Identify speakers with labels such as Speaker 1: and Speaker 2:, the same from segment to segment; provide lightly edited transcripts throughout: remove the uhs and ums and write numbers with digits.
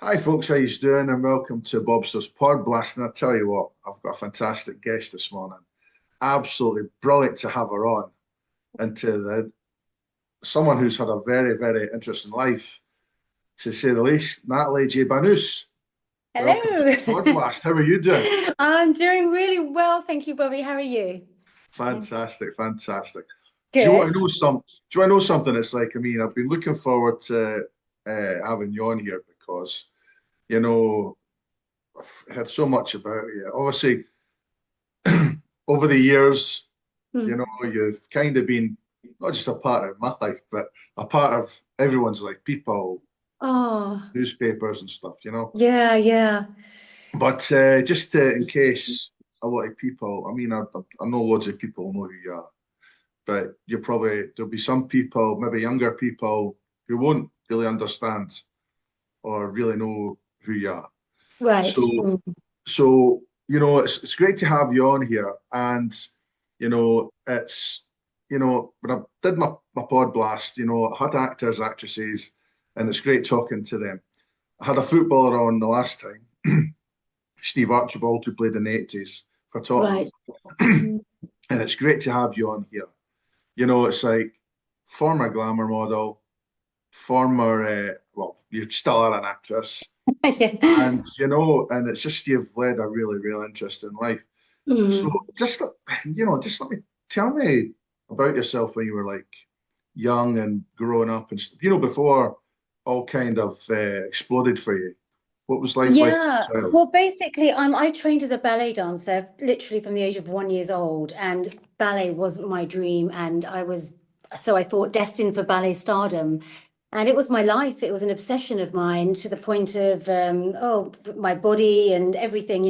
Speaker 1: Hi folks, how you doing? And welcome to Bobster's Pod Blast. And I tell you what, I've got a fantastic guest this morning. Absolutely brilliant to have her on, and to the someone who's had a very, very interesting life, to say the least. Natalie J. Welcome to
Speaker 2: Hello.
Speaker 1: the Pod Blast. How are you doing?
Speaker 2: I'm doing really well, thank you, Bobby. How are you?
Speaker 1: Fantastic, fantastic. Do you want
Speaker 2: Good.
Speaker 1: to know some? Do you want to know something? It's like, I've been looking forward to having you on here because you know I've heard so much about you. Obviously, over the years,
Speaker 2: Hmm.
Speaker 1: you've kind of been not just a part of my life, but a part of everyone's life, people,
Speaker 2: Oh,
Speaker 1: newspapers and stuff.
Speaker 2: yeah, yeah.
Speaker 1: But just in case a lot of people, I know loads of people know who you are, but there'll be some people, maybe younger people, who won't really understand or really know who you are.
Speaker 2: Right.
Speaker 1: So it's great to have you on here. And, when I did my pod blast, I had actors, actresses, and it's great talking to them. I had a footballer on the last time, Steve Archibald, who played in the 80s for Tottenham.
Speaker 2: Right.
Speaker 1: And it's great to have you on here. It's like former glamour model, former, well, you still are an actress,
Speaker 2: Yeah.
Speaker 1: and it's just you've led a really, really interesting life. So
Speaker 2: Mm.
Speaker 1: just let me tell me about yourself when you were like young and growing up and stuff. Before all kind of exploded for you. What was life like as
Speaker 2: Yeah.
Speaker 1: a child?
Speaker 2: Well, basically, I trained as a ballet dancer literally from the age of 1 years old, and ballet was my dream, and I thought destined for ballet stardom. And it was my life. It was an obsession of mine to the point of my body and everything,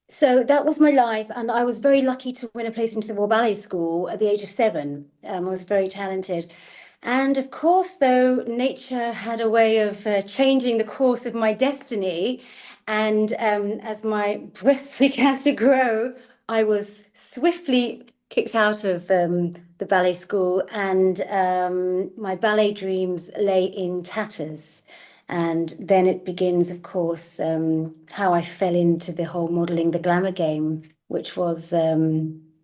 Speaker 2: so that was my life, and I was very lucky to win a place into the Royal Ballet School at the age of 7. I was very talented. And of course, though, nature had a way of changing the course of my destiny. And as my breasts began to grow, I was swiftly kicked out of the ballet school, and my ballet dreams lay in tatters. And then it begins, of course, how I fell into the whole modeling, the glamour game, which was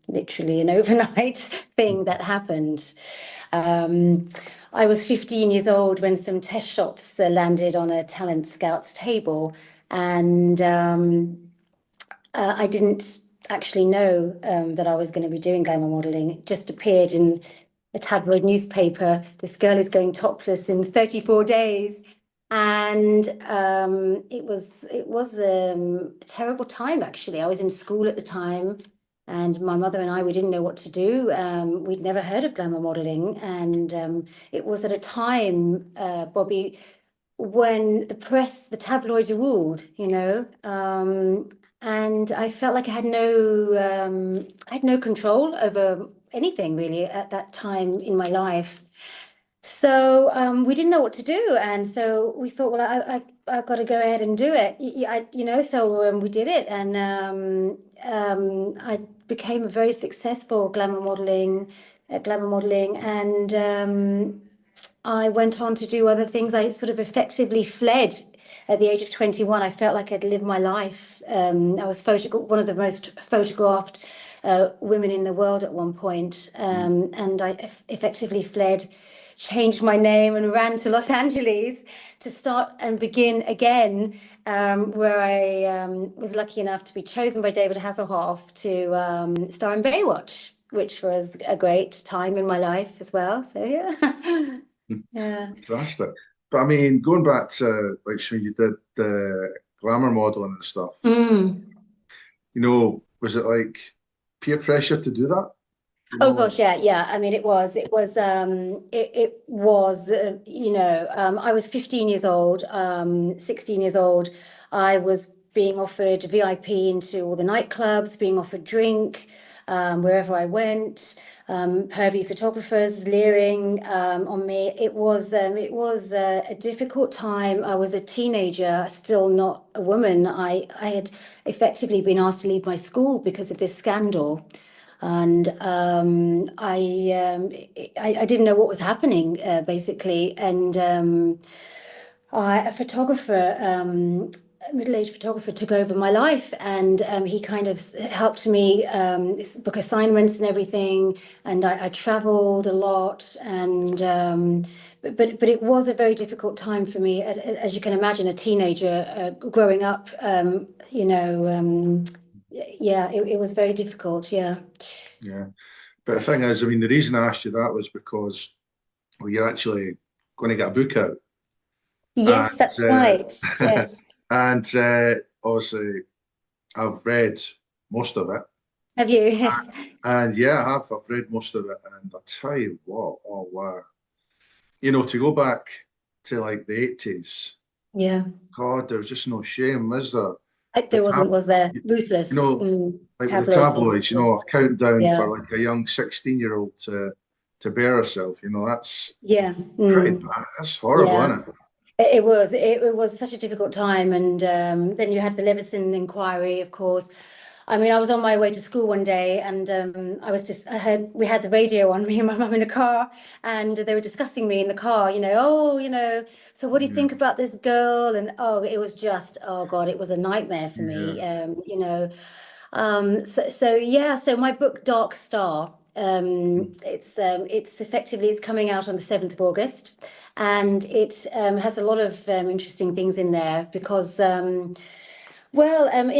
Speaker 2: literally an overnight thing that happened. Um, I was 15 years old when some test shots landed on a talent scout's table, and I didn't actually know that I was going to be doing glamour modeling. It just appeared in a tabloid newspaper. This girl is going topless in 34 days. And it was a terrible time, actually. I was in school at the time, and my mother and I, we didn't know what to do. We'd never heard of glamour modeling, and it was at a time, Bobby, when the press, the tabloids ruled, and I felt like I had no control over anything really at that time in my life. So we didn't know what to do, and so we thought, well, I've got to go ahead and do it. So we did it, and I became a very successful glamour modeling, and I went on to do other things. I sort of effectively fled at the age of 21. I felt like I'd lived my life. I was one of the most photographed women in the world at one point, and I effectively fled, changed my name, and ran to Los Angeles to start and begin again, where I was lucky enough to be chosen by David Hasselhoff to star in Baywatch, which was a great time in my life as well. So yeah. Yeah.
Speaker 1: Fantastic. But going back to like so you did the glamour modeling and stuff,
Speaker 2: Mm.
Speaker 1: was it like peer pressure to do that?
Speaker 2: Oh
Speaker 1: Like,
Speaker 2: gosh, yeah, yeah. I mean, it was, I was 15 years old, 16 years old. I was being offered VIP into all the nightclubs, being offered drink, wherever I went. Pervy photographers leering on me. It was a difficult time. I was a teenager, still not a woman. I had effectively been asked to leave my school because of this scandal. And I didn't know what was happening, basically. And A photographer, a middle-aged photographer, took over my life, and he kind of helped me book assignments and everything. And I traveled a lot, and but it was a very difficult time for me, as you can imagine, a teenager growing up. Yeah, it was very difficult. Yeah.
Speaker 1: Yeah. But the thing is, I mean, the reason I asked you that was because, well, you're actually going to get a book out.
Speaker 2: Yes,
Speaker 1: And
Speaker 2: that's right. Yes.
Speaker 1: and obviously I've read most of it.
Speaker 2: Have you? Yes.
Speaker 1: And yeah, I have. I've read most of it. And I tell you what, oh wow. You know, to go back to like the 80s,
Speaker 2: Yeah.
Speaker 1: God, there's just no shame, is there? The
Speaker 2: There
Speaker 1: tab,
Speaker 2: wasn't, was there?
Speaker 1: you
Speaker 2: Ruthless.
Speaker 1: like with the
Speaker 2: Tabloids were
Speaker 1: tabloids,
Speaker 2: ruthless.
Speaker 1: a countdown
Speaker 2: Yeah.
Speaker 1: for like a young 16-year-old to bear herself, that's
Speaker 2: Yeah.
Speaker 1: pretty bad. That's horrible,
Speaker 2: Yeah.
Speaker 1: isn't it?
Speaker 2: It was such a difficult time, and then you had the Leveson inquiry, of course. I mean, I was on my way to school one day, and we had the radio on, me and my mum in the car, and they were discussing me in the car. So what do you
Speaker 1: Yeah,
Speaker 2: think about this girl? And oh, it was just, oh God, it was a nightmare for
Speaker 1: yeah.
Speaker 2: me. So yeah, so my book Dark Star, it's effectively it's coming out on the 7th of August, and it has a lot of interesting things in there because in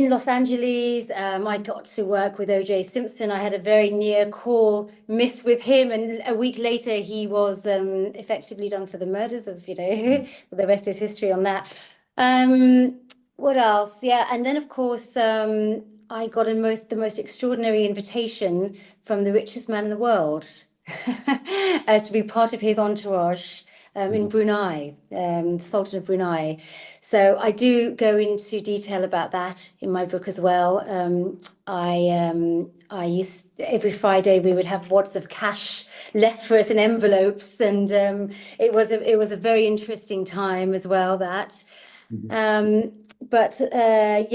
Speaker 2: Los Angeles, I got to work with O.J. Simpson. I had a very near call miss with him, and a week later he was effectively done for the murders of, the rest is history on that. Um, what else? Yeah, and then of course I got the most extraordinary invitation from the richest man in the world as to be part of his entourage in
Speaker 1: Mhm.
Speaker 2: Brunei, the Sultan of Brunei. So I do go into detail about that in my book as well. I used every Friday we would have wads of cash left for us in envelopes, and it was a very interesting time as well. That.
Speaker 1: Mhm.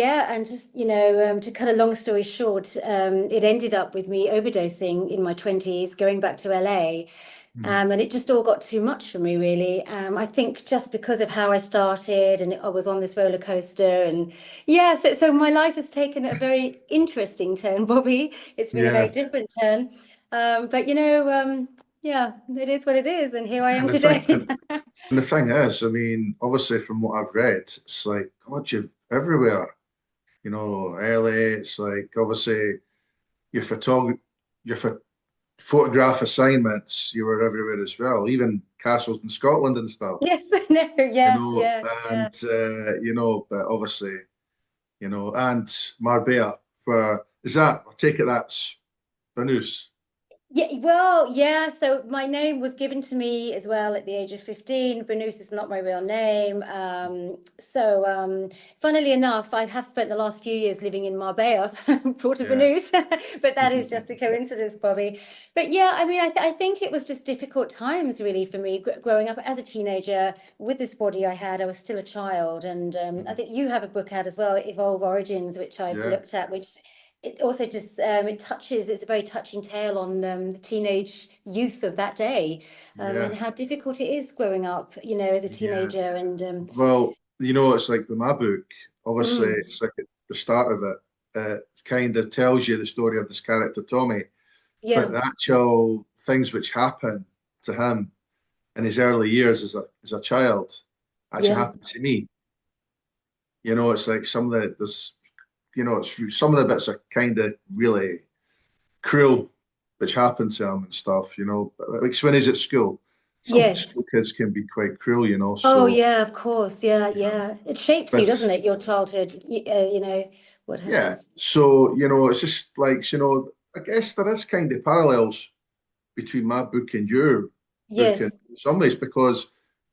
Speaker 2: Yeah, and just to cut a long story short, it ended up with me overdosing in my 20s, going back to LA.
Speaker 1: Mhm.
Speaker 2: And it just all got too much for me, really. I think just because of how I started, and I was on this roller coaster, and yeah, so my life has taken a very interesting turn, Bobby. It's been a very
Speaker 1: Yeah.
Speaker 2: different turn, but yeah, it is what it is, and here I am
Speaker 1: And the thing
Speaker 2: today.
Speaker 1: and the thing is, I mean, obviously from what I've read, it's like, God, you're everywhere. LA, it's like obviously your your pho- photograph assignments, you were everywhere as well, even castles in Scotland and stuff,
Speaker 2: Yes, no, yeah, yeah, yeah.
Speaker 1: and but obviously, and Marbella for is that I take it that's Banus.
Speaker 2: Yeah, well, yeah. So my name was given to me as well at the age of 15. Banus is not my real name. Funnily enough, I have spent the last few years living in Marbella, Port of
Speaker 1: Yeah.
Speaker 2: Banus, but that is just a coincidence, Bobby. But yeah, I mean, I think it was just difficult times really for me growing up as a teenager with this body I had. I was still a child, and I think you have a book out as well, Evolve Origins, which I've
Speaker 1: Yeah.
Speaker 2: looked at, which it also just it's a very touching tale on the teenage youth of that day,
Speaker 1: Yeah.
Speaker 2: and how difficult it is growing up, as a
Speaker 1: Yeah.
Speaker 2: teenager. And
Speaker 1: Well, it's like with my book, obviously,
Speaker 2: mm,
Speaker 1: it's like at the start of it, it kind of tells you the story of this character, Tommy, but
Speaker 2: yeah,
Speaker 1: the actual things which happen to him in his early years as a child actually
Speaker 2: yeah,
Speaker 1: happened to me. It's like some of the bits are kind of really cruel, which happened to him and stuff, like when he's at school. Some
Speaker 2: yes,
Speaker 1: school kids can be quite cruel,
Speaker 2: oh
Speaker 1: so,
Speaker 2: yeah, of course, yeah,
Speaker 1: you know,
Speaker 2: yeah, it shapes you,
Speaker 1: but
Speaker 2: doesn't it, your childhood, what
Speaker 1: yeah,
Speaker 2: happens.
Speaker 1: so it's just like I guess there is kind of parallels between my book and your book in
Speaker 2: Yes,
Speaker 1: some ways because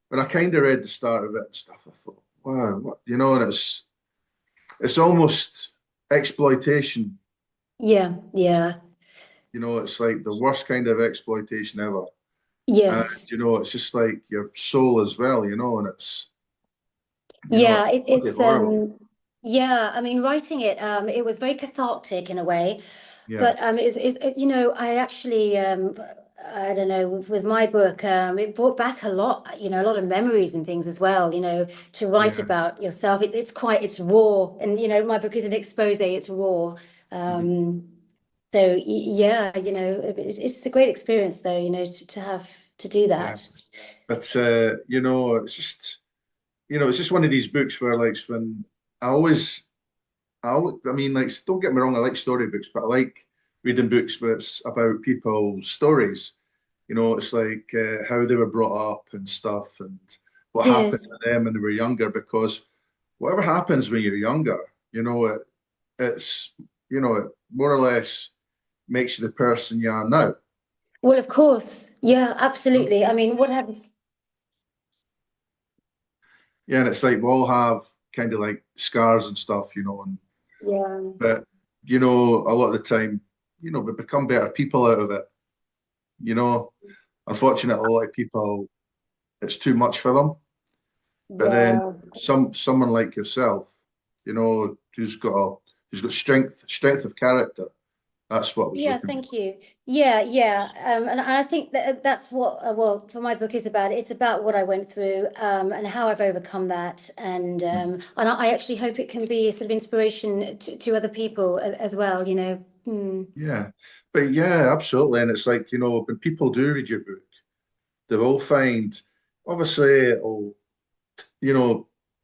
Speaker 1: when I kind of read the start of it and stuff, I thought, wow, what and it's almost exploitation.
Speaker 2: yeah, yeah,
Speaker 1: It's like the worst kind of exploitation ever, and
Speaker 2: yes.
Speaker 1: it's just like your soul as well, and it's
Speaker 2: Yeah,
Speaker 1: it's bloody horrible.
Speaker 2: yeah, I mean, writing it, it was very cathartic in a way.
Speaker 1: Yeah,
Speaker 2: But I actually I don't know, with my book, it brought back a lot, a lot of memories and things as well, to write
Speaker 1: Yeah.
Speaker 2: about yourself. It's raw. And, my book is an expose, it's raw.
Speaker 1: Mhm.
Speaker 2: Um, yeah, it's a great experience though, to have to do
Speaker 1: Yeah.
Speaker 2: that.
Speaker 1: But it's just one of these books where like when I always I mean, like, don't get me wrong, I like storybooks, but I like reading books where it's about people's stories. It's like how they were brought up and stuff, and what happened
Speaker 2: Yes.
Speaker 1: to them when they were younger. Because whatever happens when you're younger, it's it more or less makes you the person you are now.
Speaker 2: Well, of course. Yeah, absolutely. I mean, what happens?
Speaker 1: Yeah, and it's like we all have kind of like scars and stuff, and
Speaker 2: Yeah.
Speaker 1: but a lot of the time, we become better people out of it. You know, Unfortunately, a lot of people, it's too much for them. But then
Speaker 2: Yeah.
Speaker 1: someone like yourself, who's got strength of character. That's what I was
Speaker 2: Yeah,
Speaker 1: looking
Speaker 2: thank
Speaker 1: for.
Speaker 2: you. Yeah, yeah. And I think that that's what, well, for my book is about. It's about what I went through, and how I've overcome that. And I actually hope it can be a sort of inspiration to other people as well. Mm.
Speaker 1: Yeah, but yeah, absolutely. And it's like, when people do read your book, they will find, obviously,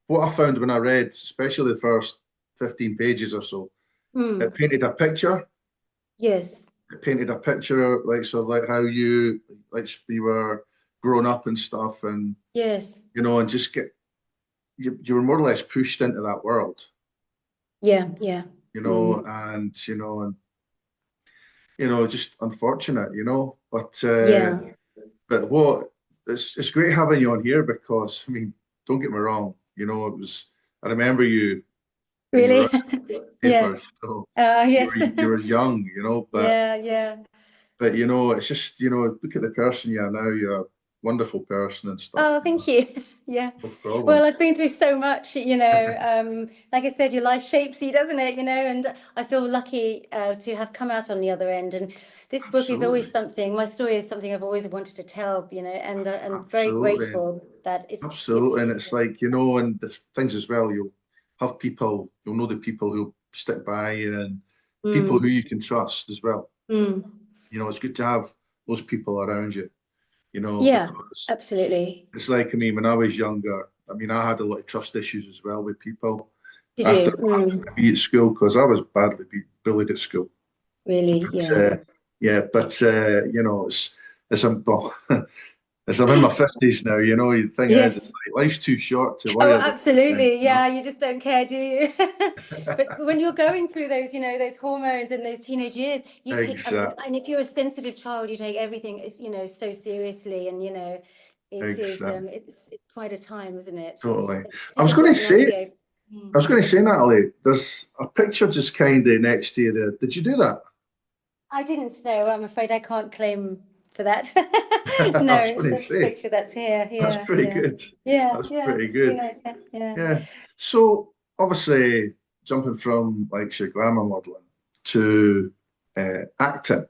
Speaker 1: what I found when I read, especially the first 15 pages or so, it
Speaker 2: Mm.
Speaker 1: painted a picture.
Speaker 2: Yes.
Speaker 1: It painted a picture, like, sort of like how you were growing up and stuff, and,
Speaker 2: Yes.
Speaker 1: and just you were more or less pushed into that world,
Speaker 2: Yeah. Yeah. Mm.
Speaker 1: and just unfortunate,
Speaker 2: Yeah.
Speaker 1: but what it's great having you on here because I mean, don't get me wrong, I remember you when you were
Speaker 2: Really?
Speaker 1: at
Speaker 2: Yeah.
Speaker 1: papers, so you
Speaker 2: Yes.
Speaker 1: were you were young, but
Speaker 2: Yeah. Yeah.
Speaker 1: it's just look at the person you are now. You're a wonderful person and stuff.
Speaker 2: Oh, thank you. Yeah.
Speaker 1: No problem.
Speaker 2: Well, I've been through so much, like I said, your life shapes you, doesn't it? And I feel lucky to have come out on the other end. And this book is always
Speaker 1: Absolutely,
Speaker 2: something, my story is something I've always wanted to tell, and very
Speaker 1: absolutely.
Speaker 2: grateful that
Speaker 1: Absolutely.
Speaker 2: it's
Speaker 1: And it's like, and the things as well, you'll know the people who'll stick by you and people who
Speaker 2: mm,
Speaker 1: you can trust as well.
Speaker 2: mm.
Speaker 1: It's good to have those people around you,
Speaker 2: Yeah,
Speaker 1: because
Speaker 2: absolutely.
Speaker 1: it's like, I mean, when I was younger, I mean, I had a lot of trust issues as well with people
Speaker 2: Did
Speaker 1: after
Speaker 2: you? Mm,
Speaker 1: me at school because I was badly bullied at school.
Speaker 2: really?
Speaker 1: But,
Speaker 2: Yeah.
Speaker 1: yeah, but, it's a, well, as I'm in my 50s now, the thing is, it's
Speaker 2: Yes.
Speaker 1: like life's too short to
Speaker 2: Oh,
Speaker 1: worry about these things,
Speaker 2: absolutely. Yeah, you just don't care, do you? But when you're going through those, those hormones and those teenage years, you take,
Speaker 1: Exactly.
Speaker 2: and if you're a sensitive child, you take everything, so seriously, and
Speaker 1: Exactly.
Speaker 2: it's quite a time, isn't it?
Speaker 1: Totally.
Speaker 2: It's
Speaker 1: I was going
Speaker 2: difficult
Speaker 1: to
Speaker 2: to
Speaker 1: say,
Speaker 2: navigate. Mm.
Speaker 1: Natalie, there's a picture just kind of next to you there. Did you do that?
Speaker 2: I didn't know. I'm afraid I can't claim for that.
Speaker 1: I
Speaker 2: No,
Speaker 1: was
Speaker 2: it's
Speaker 1: going to
Speaker 2: just a
Speaker 1: say,
Speaker 2: picture that's here.
Speaker 1: that's
Speaker 2: Yeah,
Speaker 1: pretty
Speaker 2: yeah,
Speaker 1: good.
Speaker 2: yeah,
Speaker 1: That's
Speaker 2: yeah.
Speaker 1: pretty
Speaker 2: It's really
Speaker 1: good.
Speaker 2: nice. Yeah.
Speaker 1: Yeah. So obviously, jumping from like say glamour modeling to acting.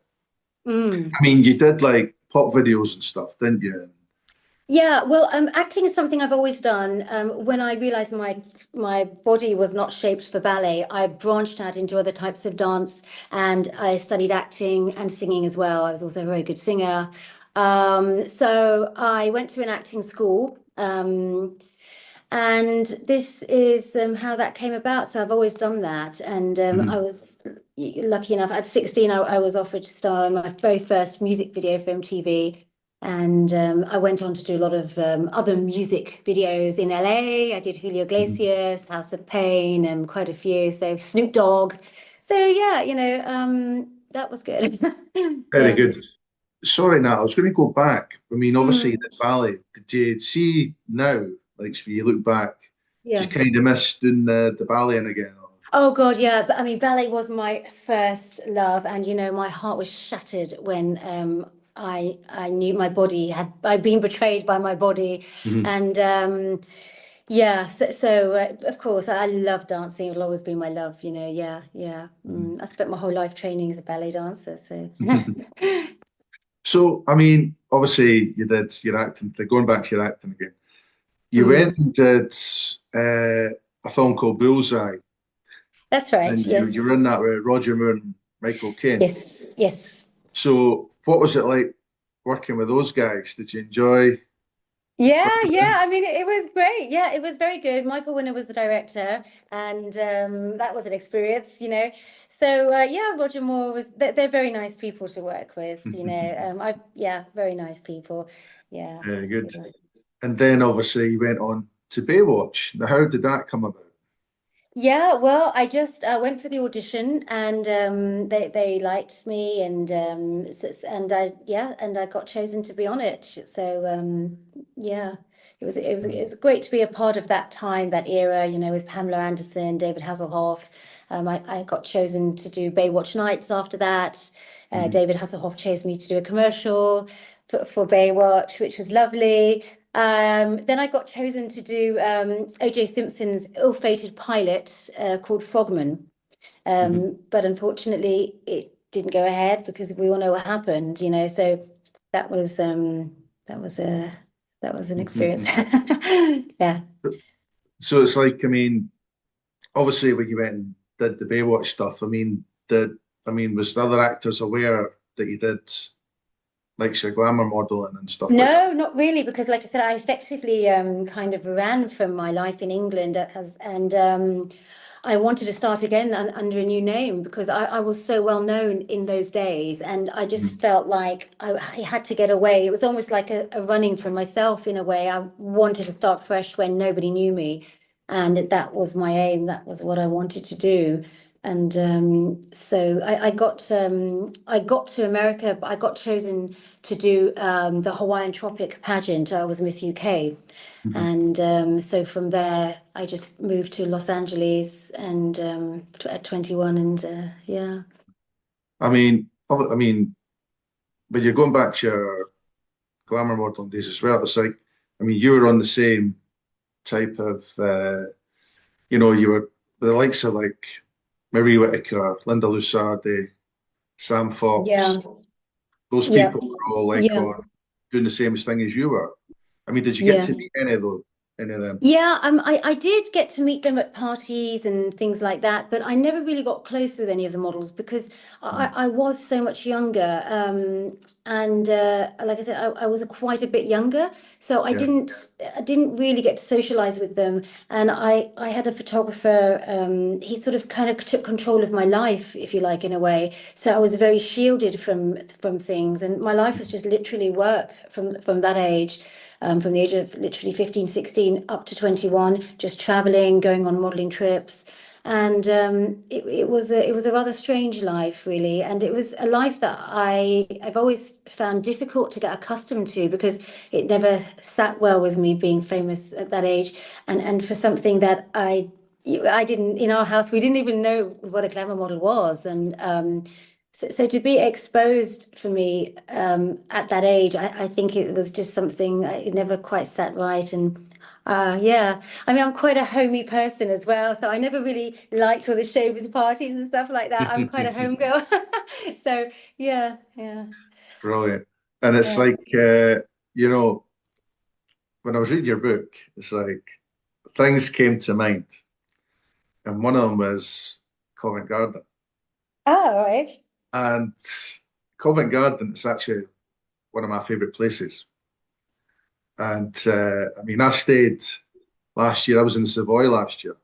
Speaker 1: I
Speaker 2: Mm.
Speaker 1: mean, you did like pop videos and stuff, didn't you?
Speaker 2: Yeah, well, acting is something I've always done. When I realized my body was not shaped for ballet, I branched out into other types of dance, and I studied acting and singing as well. I was also a very good singer. So I went to an acting school, and this is how that came about. So I've always done that, and I
Speaker 1: Mhm.
Speaker 2: was lucky enough. At 16, I was offered to star in my very first music video for MTV. And I went on to do a lot of other music videos in LA. I did Julio
Speaker 1: Mhm.
Speaker 2: Iglesias, House of Pain, and quite a few. So Snoop Dogg. So yeah, that was good.
Speaker 1: Very
Speaker 2: Yeah.
Speaker 1: good. Sorry, Nat, I was going to go back. I mean, obviously,
Speaker 2: Mm,
Speaker 1: the ballet, did you see now, like, when you look back,
Speaker 2: yeah.
Speaker 1: just kind of miss doing the ballet again?
Speaker 2: Oh God, yeah. But I mean, ballet was my first love, and my heart was shattered when I knew my body had I'd been betrayed by my body,
Speaker 1: Mhm.
Speaker 2: and yeah. So of course, I love dancing. It'll always be my love. Yeah, yeah.
Speaker 1: Mhm.
Speaker 2: I spent my whole life training as a ballet dancer. So
Speaker 1: So, I mean, obviously you did your acting, going back to your acting again. You went
Speaker 2: Mm.
Speaker 1: and did a film called Bullseye,
Speaker 2: That's right.
Speaker 1: and you were
Speaker 2: Yes.
Speaker 1: in that with Roger Moore and Michael Caine.
Speaker 2: Yes. Yes.
Speaker 1: So, what was it like working with those guys? Did you enjoy
Speaker 2: Yeah,
Speaker 1: working with
Speaker 2: yeah.
Speaker 1: them?
Speaker 2: I mean, it was great. Yeah, it was very good. Michael Winner was the director, and that was an experience, you know. So yeah, Roger Moore was. They're very nice people to work with, you know. Yeah, very nice people. Yeah.
Speaker 1: Very good.
Speaker 2: Yeah.
Speaker 1: And then obviously you went on to Baywatch. Now, how did that come about?
Speaker 2: Yeah, well, I just went for the audition, and they liked me, and and I yeah, and I got chosen to be on it. So yeah, it
Speaker 1: Mm,
Speaker 2: was great to be a part of that time, that era, you know, with Pamela Anderson, David Hasselhoff. I got chosen to do Baywatch Nights after that.
Speaker 1: mhm,
Speaker 2: David Hasselhoff chose me to do a commercial for Baywatch, which was lovely. Then I got chosen to do O.J. Simpson's ill-fated pilot called Frogman.
Speaker 1: mhm,
Speaker 2: But unfortunately, it didn't go ahead because we all know what happened, you know. So that was that was a that was an experience.
Speaker 1: mhm.
Speaker 2: Yeah.
Speaker 1: So it's like, I mean, obviously when you went and did the Baywatch stuff, was the other actors aware that you did like your glamour modeling and stuff like that?
Speaker 2: No, not really, because like I said, I effectively kind of ran from my life in England as and I wanted to start again under a new name because I was so well known in those days, and I just
Speaker 1: Mhm,
Speaker 2: felt like I had to get away. It was almost like a running from myself in a way. I wanted to start fresh when nobody knew me, and that was my aim. That was what I wanted to do. And so I got to America, but I got chosen to do the Hawaiian Tropic pageant. I was Miss UK.
Speaker 1: mhm.
Speaker 2: And so from there, I just moved to Los Angeles and at 21, and yeah.
Speaker 1: I mean, when you're going back to your glamour modeling days as well, it's like, I mean, you were on the same type of, you were the likes of like Marie Whitaker, Linda Lusardi, Sam Fox.
Speaker 2: Yeah,
Speaker 1: Those
Speaker 2: yeah,
Speaker 1: people were all like
Speaker 2: yeah,
Speaker 1: on doing the same thing as you were. I mean, did you get
Speaker 2: yeah.
Speaker 1: to meet any of them?
Speaker 2: Yeah, I did get to meet them at parties and things like that, but I never really got close with any of the models because
Speaker 1: Mm,
Speaker 2: I was so much younger. And like I said, I was quite a bit younger, so
Speaker 1: yeah.
Speaker 2: I didn't really get to socialize with them. And I had a photographer. He sort of kind of took control of my life, if you like, in a way. So I was very shielded from things, and my life was just literally work from that age, from the age of literally 15, 16 up to 21, just traveling, going on modeling trips. And it was a rather strange life, really. And it was a life that I've always found difficult to get accustomed to because it never sat well with me being famous at that age. And for something that I didn't, in our house, we didn't even know what a glamour model was. And so to be exposed for me at that age, I think it was just something it never quite sat right. And yeah, I mean, I'm quite a homey person as well, so I never really liked all the showbiz parties and stuff like that. I'm quite a home girl, so yeah, yeah,
Speaker 1: Brilliant. And it's
Speaker 2: yeah.
Speaker 1: like, you know, when I was reading your book, it's like things came to mind. And one of them was Covent Garden.
Speaker 2: Oh, all right.
Speaker 1: And Covent Garden is actually one of my favorite places. And I mean, I stayed last year, I was in Savoy last year,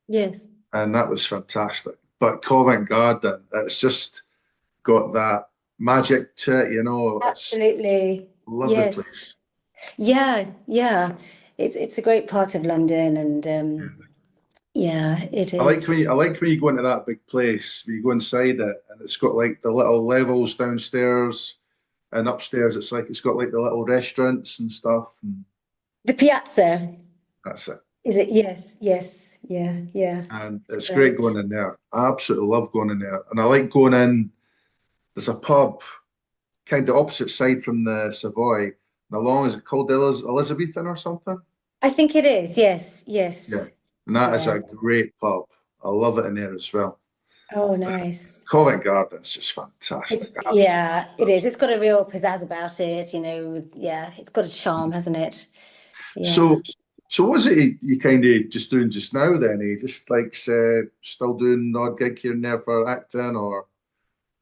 Speaker 2: Yes,
Speaker 1: and that was fantastic. But Covent Garden, it's just got that magic to it, you know. It's
Speaker 2: absolutely.
Speaker 1: lovely
Speaker 2: Yes,
Speaker 1: place.
Speaker 2: yeah, yeah. It's a great part of London, and yeah, it is.
Speaker 1: I like when you go into that big place, when you go inside it, and it's got like the little levels downstairs and upstairs. It's like it's got like the little restaurants and stuff, and
Speaker 2: The Piazza,
Speaker 1: that's it.
Speaker 2: is it? Yes, yes, yeah, yeah.
Speaker 1: And
Speaker 2: It's
Speaker 1: it's great
Speaker 2: great.
Speaker 1: going in there. I absolutely love going in there, and I like going in. There's a pub kind of opposite side from the Savoy, and along is it called Elizabethan or something?
Speaker 2: I think it is. Yes,
Speaker 1: Yeah,
Speaker 2: yes.
Speaker 1: and that is
Speaker 2: Yeah.
Speaker 1: a great pub. I love it in there as well.
Speaker 2: Oh, nice.
Speaker 1: Covent Garden's just fantastic. Absolutely
Speaker 2: Yeah, it is.
Speaker 1: fantastic.
Speaker 2: It's got a real pizzazz about it, yeah, it's got a charm, hasn't it? Yeah.
Speaker 1: So, so was it you kind of just doing just now then? Just like still doing an odd gig here and there for acting, or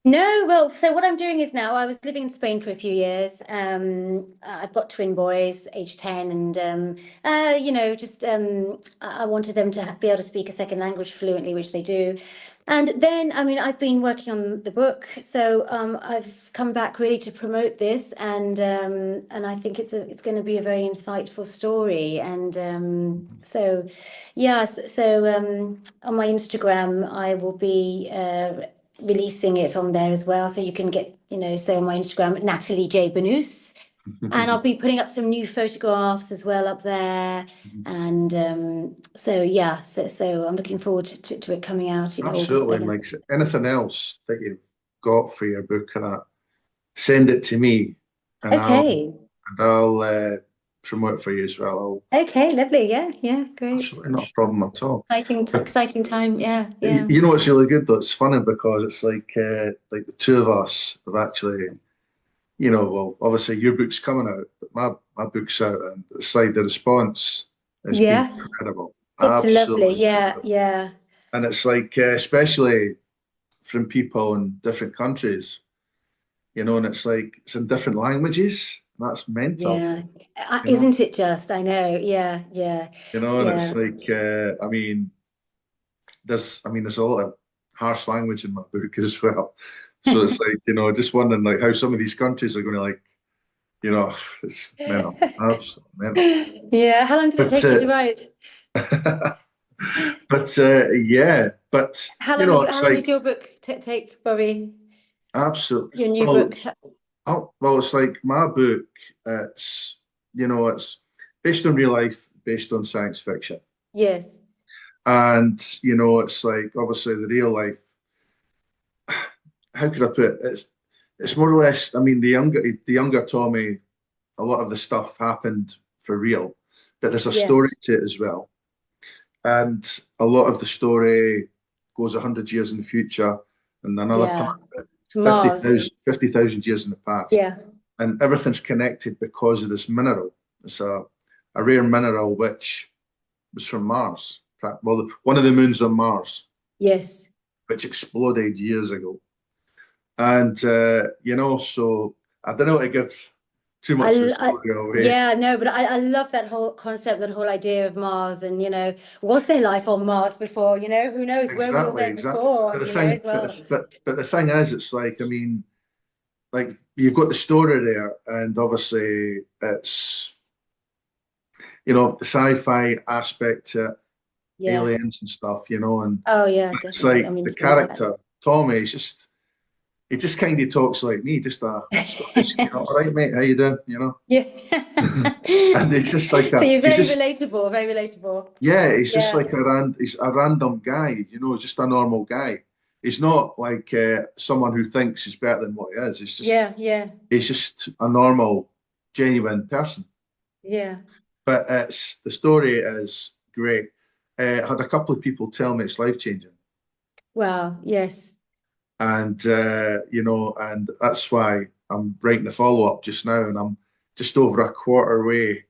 Speaker 2: No, well, so what I'm doing is now I was living in Spain for a few years. I've got twin boys, age 10, and just I wanted them to be able to speak a second language fluently, which they do. And then, I mean, I've been working on the book, so I've come back really to promote this, and I think it's going to be a very insightful story. And on my Instagram, I will be releasing it on there as well. So you can get, so on my Instagram, Natalie J. And I'll be putting up some new photographs as well up there. And so I'm looking forward to it coming out, August
Speaker 1: absolutely. And
Speaker 2: 7th.
Speaker 1: like anything else that you've got for your book or that, send it to me, and
Speaker 2: Okay.
Speaker 1: I'll promote it for you as well.
Speaker 2: Okay, lovely. Yeah, yeah, great.
Speaker 1: Absolutely not a problem at all. But
Speaker 2: Exciting time. Yeah, yeah.
Speaker 1: you know what's really good though? It's funny because it's like the two of us have actually, well, obviously your book's coming out, but my book's out, and the response has been
Speaker 2: Yeah,
Speaker 1: incredible,
Speaker 2: it's lovely.
Speaker 1: absolutely
Speaker 2: Yeah,
Speaker 1: incredible.
Speaker 2: yeah,
Speaker 1: And it's like especially from people in different countries, and it's like it's in different languages. That's mental,
Speaker 2: yeah.
Speaker 1: you know.
Speaker 2: Isn't it just? I know. Yeah, yeah,
Speaker 1: And it's
Speaker 2: yeah.
Speaker 1: like there's a lot of harsh language in my book as well. So it's like, just wondering like how some of these countries are going to like, it's mental, absolutely mental.
Speaker 2: Yeah, how long did it
Speaker 1: But
Speaker 2: take you to write?
Speaker 1: yeah, but
Speaker 2: How
Speaker 1: it's
Speaker 2: long did
Speaker 1: like
Speaker 2: your book take, Bobby?
Speaker 1: absolute.
Speaker 2: Your new
Speaker 1: Well,
Speaker 2: book?
Speaker 1: it's like my book. It's based on real life, based on science fiction,
Speaker 2: Yes.
Speaker 1: and it's like obviously the real life. How could I put it? It's more or less. I mean, the younger Tommy, a lot of the stuff happened for real, but there's a
Speaker 2: Yeah.
Speaker 1: story to it as well. And a lot of the story goes 100 years in the future, and another part
Speaker 2: Yeah.
Speaker 1: of it,
Speaker 2: To Mars.
Speaker 1: 50,000 years in the past.
Speaker 2: Yeah.
Speaker 1: And everything's connected because of this mineral. It's a rare mineral which was from Mars. Well, one of the moons on Mars,
Speaker 2: Yes.
Speaker 1: which exploded years ago. And, so I don't know how to give too much of the story away.
Speaker 2: Yeah, no, but I love that whole concept, that whole idea of Mars, and was there life on Mars before? Who knows? Were we all
Speaker 1: Exactly,
Speaker 2: there
Speaker 1: exactly.
Speaker 2: before?
Speaker 1: But the thing,
Speaker 2: As well.
Speaker 1: but the thing is, it's like, I mean, like you've got the story there, and obviously it's the sci-fi aspect to
Speaker 2: Yeah.
Speaker 1: aliens and stuff, and
Speaker 2: Oh, yeah,
Speaker 1: it's
Speaker 2: definitely. I'm
Speaker 1: like the
Speaker 2: into all that.
Speaker 1: character Tommy is just he just kind of talks like me, just a Scottish, all right, mate, how you doing,
Speaker 2: Yeah.
Speaker 1: and he's just like
Speaker 2: So you're
Speaker 1: he's
Speaker 2: very
Speaker 1: just
Speaker 2: relatable, very relatable.
Speaker 1: yeah, he's just
Speaker 2: Yeah.
Speaker 1: like he's a random guy, just a normal guy. He's not like someone who thinks he's better than what he is.
Speaker 2: Yeah, yeah,
Speaker 1: He's just a normal, genuine person.
Speaker 2: yeah.
Speaker 1: But the story is great. I had a couple of people tell me it's life changing,
Speaker 2: Wow, yes.
Speaker 1: and and that's why I'm writing the follow up just now, and I'm just over a quarter way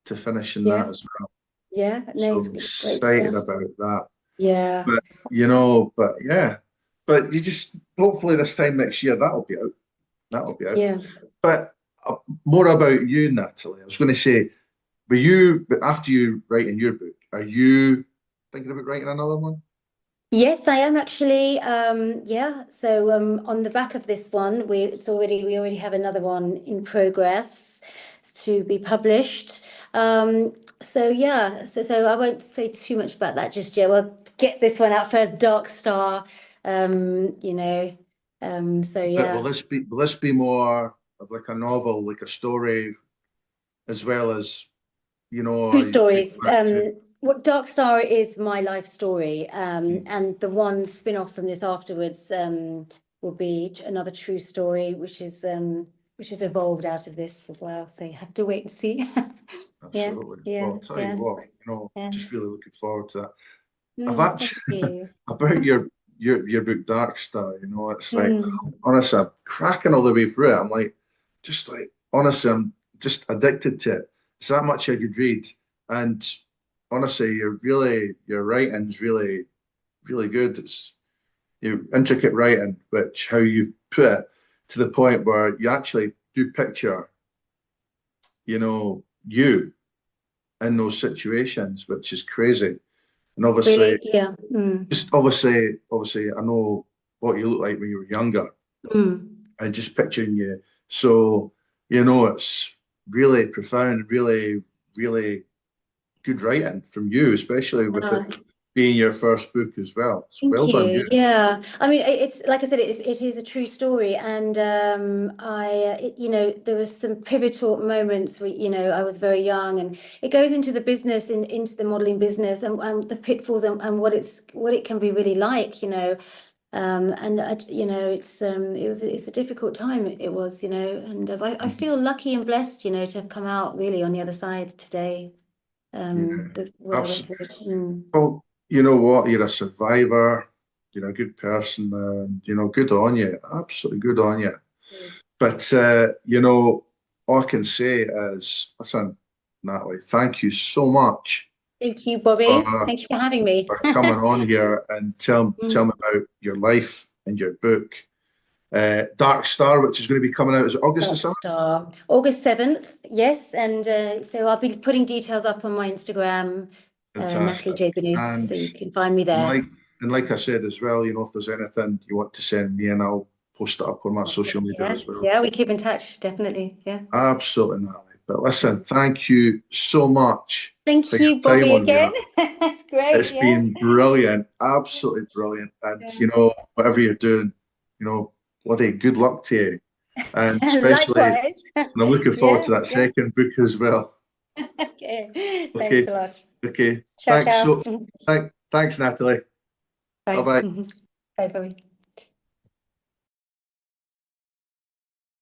Speaker 1: to finishing
Speaker 2: Yeah,
Speaker 1: that as well.
Speaker 2: yeah. No,
Speaker 1: So
Speaker 2: it's
Speaker 1: I'm
Speaker 2: great
Speaker 1: excited
Speaker 2: stuff.
Speaker 1: about that.
Speaker 2: Yeah,
Speaker 1: But but yeah, but you just hopefully this time next year that'll be out. That'll be out.
Speaker 2: yeah.
Speaker 1: But more about you, Natalie. I was going to say, but after you writing your book, are you thinking about writing another one?
Speaker 2: Yes, I am actually. Yeah. So on the back of this one, we already have another one in progress to be published. So yeah, so I won't say too much about that just yet. We'll get this one out first, Dark Star. Um, you know, so
Speaker 1: But will
Speaker 2: yeah.
Speaker 1: this be more of like a novel, like a story, as well as
Speaker 2: True
Speaker 1: are you thinking
Speaker 2: stories.
Speaker 1: back to
Speaker 2: What Dark Star is my life story,
Speaker 1: mm,
Speaker 2: and the one spin-off from this afterwards will be another true story, which is evolved out of this as well. So you have to wait and see. Yeah,
Speaker 1: absolutely? Well,
Speaker 2: yeah,
Speaker 1: I'll tell you
Speaker 2: yeah,
Speaker 1: what,
Speaker 2: yeah.
Speaker 1: just really looking forward to that. I've actually
Speaker 2: Thank you.
Speaker 1: about your book Dark Star, you know, it's like
Speaker 2: Mm.
Speaker 1: honestly, I'm cracking all the way through it. I'm like, just like honestly, I'm just addicted to it. It's that much I could read, and honestly, your writing's really good. It's intricate writing, which how you put it to the point where you actually do picture, you know, you in those situations, which is crazy. And obviously,
Speaker 2: Really? Yeah. Mm.
Speaker 1: just obviously, I know what you look like when you were younger,
Speaker 2: Mm.
Speaker 1: and just picturing you. So, you know, it's really profound, really good writing from you, especially with it
Speaker 2: Uh,
Speaker 1: being your first book as well. So
Speaker 2: Thank
Speaker 1: well done,
Speaker 2: you.
Speaker 1: you.
Speaker 2: Yeah, I mean, it's like I said, it is a true story, and you know, there were some pivotal moments where you know I was very young, and it goes into the business, into the modeling business, and the pitfalls, what it can be really like, you know, and you know, it's a difficult time. It was, you know, and I
Speaker 1: Mhm.
Speaker 2: feel lucky and blessed, you know, to have come out really on the other side today.
Speaker 1: Yeah,
Speaker 2: With what I went
Speaker 1: absolutely.
Speaker 2: through. Mm.
Speaker 1: Well, you know what? You're a survivor. You're a good person, and you know, good on you. Absolutely good on you. But you know, all I can say is, listen, Natalie, thank you so much
Speaker 2: Thank you, Bobby.
Speaker 1: for
Speaker 2: Thank you for having me.
Speaker 1: coming on here and tell
Speaker 2: Mm.
Speaker 1: me about your life and your book, Dark Star, which is going to be coming out. Is it August the
Speaker 2: Dark
Speaker 1: 7th?
Speaker 2: Star. August 7th, yes. And so I'll be putting details up on my Instagram, Natalie
Speaker 1: Fantastic.
Speaker 2: J,
Speaker 1: And
Speaker 2: so you can find me there.
Speaker 1: like like I said as well, you know, if there's anything you want to send me, and I'll post it up on my social media
Speaker 2: Yeah,
Speaker 1: as well.
Speaker 2: yeah, we keep in touch, definitely. Yeah.
Speaker 1: Absolutely, Natalie. But listen, thank you so much for
Speaker 2: Thank
Speaker 1: your
Speaker 2: you,
Speaker 1: time
Speaker 2: Bobby,
Speaker 1: on
Speaker 2: again.
Speaker 1: here.
Speaker 2: That's great.
Speaker 1: It's
Speaker 2: Yeah.
Speaker 1: been brilliant, absolutely brilliant. And
Speaker 2: Yeah.
Speaker 1: you know, whatever you're doing, you know, bloody good luck to you. And especially, and
Speaker 2: Likewise.
Speaker 1: I'm looking forward
Speaker 2: Yeah,
Speaker 1: to that
Speaker 2: yeah.
Speaker 1: second book as well.
Speaker 2: Okay. Thanks
Speaker 1: Okay,
Speaker 2: a lot.
Speaker 1: okay.
Speaker 2: Ciao, ciao.
Speaker 1: Thanks, Natalie. Bye
Speaker 2: Thanks.
Speaker 1: bye.
Speaker 2: Bye, Bobby.